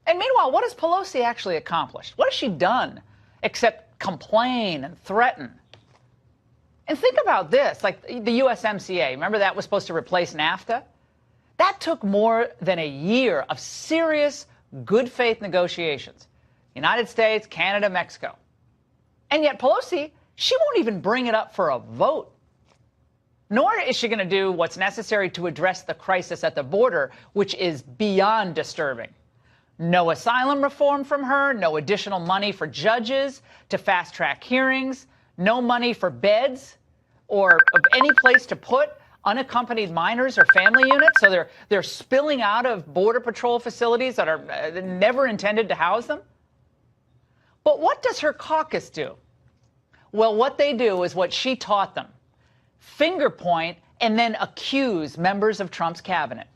And meanwhile, what has Pelosi actually accomplished? What has she done except complain and threaten? And think about this, like the USMCA, remember that was supposed to replace NAFTA? That took more than a year of serious, good faith negotiations. United States, Canada, Mexico. And yet Pelosi, she won't even bring it up for a vote. Nor is she going to do what's necessary to address the crisis at the border, which is beyond disturbing. No asylum reform from her, no additional money for judges to fast-track hearings, no money for beds or any place to put unaccompanied minors or family units, so they're spilling out of Border Patrol facilities that are never intended to house them. But what does her caucus do? Well, what they do is what she taught them. Finger point and then accuse members of Trump's cabinet.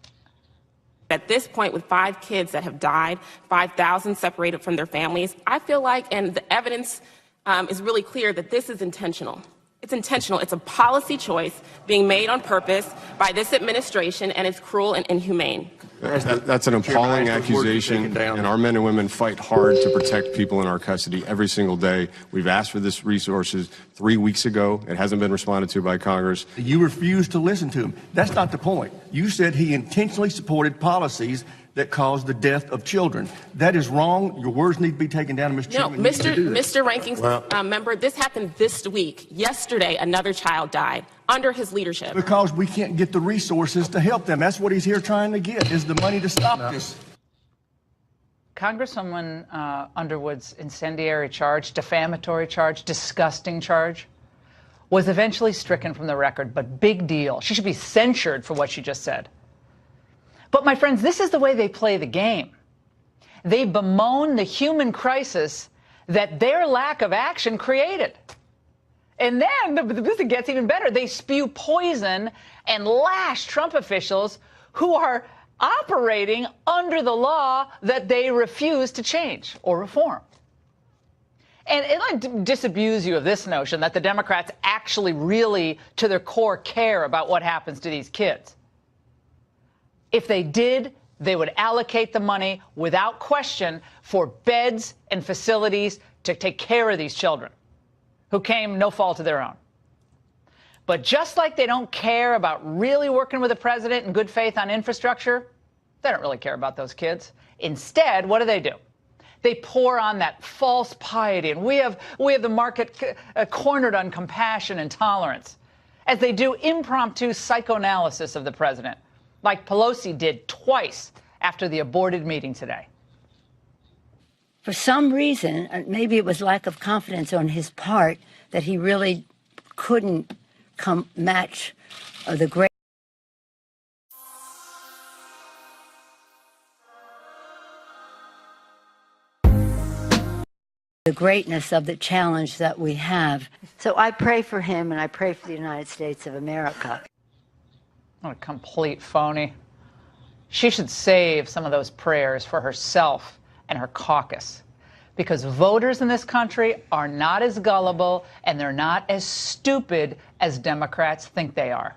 At this point, with 5 kids that have died, 5,000 separated from their families, I feel like, and the evidence is really clear, that this is intentional. It's intentional. It's a policy choice being made on purpose by this administration, and it's cruel and inhumane. That's an appalling accusation, and our men and women fight hard to protect people in our custody every single day. We've asked for this resources 3 weeks ago. It hasn't been responded to by Congress. You refused to listen to him. That's not the point. You said he intentionally supported policies that caused the death of children. That is wrong. Your words need to be taken down, Mr. Chairman. No, Mr. Ranking member, this happened this week. Yesterday, another child died under his leadership. Because we can't get the resources to help them. That's what he's here trying to get, is the money to stop this. Congresswoman Underwood's incendiary charge, defamatory charge, disgusting charge, was eventually stricken from the record, but big deal. She should be censured for what she just said. But, my friends, this is the way they play the game. They bemoan the human crisis that their lack of action created. And then, this gets even better, they spew poison and lash Trump officials who are operating under the law that they refuse to change or reform. And I disabuse you of this notion that the Democrats actually really, to their core, care about what happens to these kids. If they did, they would allocate the money without question for beds and facilities to take care of these children who came no fault of their own. But just like they don't care about really working with the president in good faith on infrastructure, they don't really care about those kids. Instead, what do? They pour on that false piety, and we have the market cornered on compassion and tolerance, as they do impromptu psychoanalysis of the president, like Pelosi did twice after the aborted meeting today. For some reason, maybe it was lack of confidence on his part, that he really couldn't match the greatness of the challenge that we have. So I pray for him, and I pray for the United States of America. What a complete phony. She should save some of those prayers for herself and her caucus, because voters in this country are not as gullible and they're not as stupid as Democrats think they are.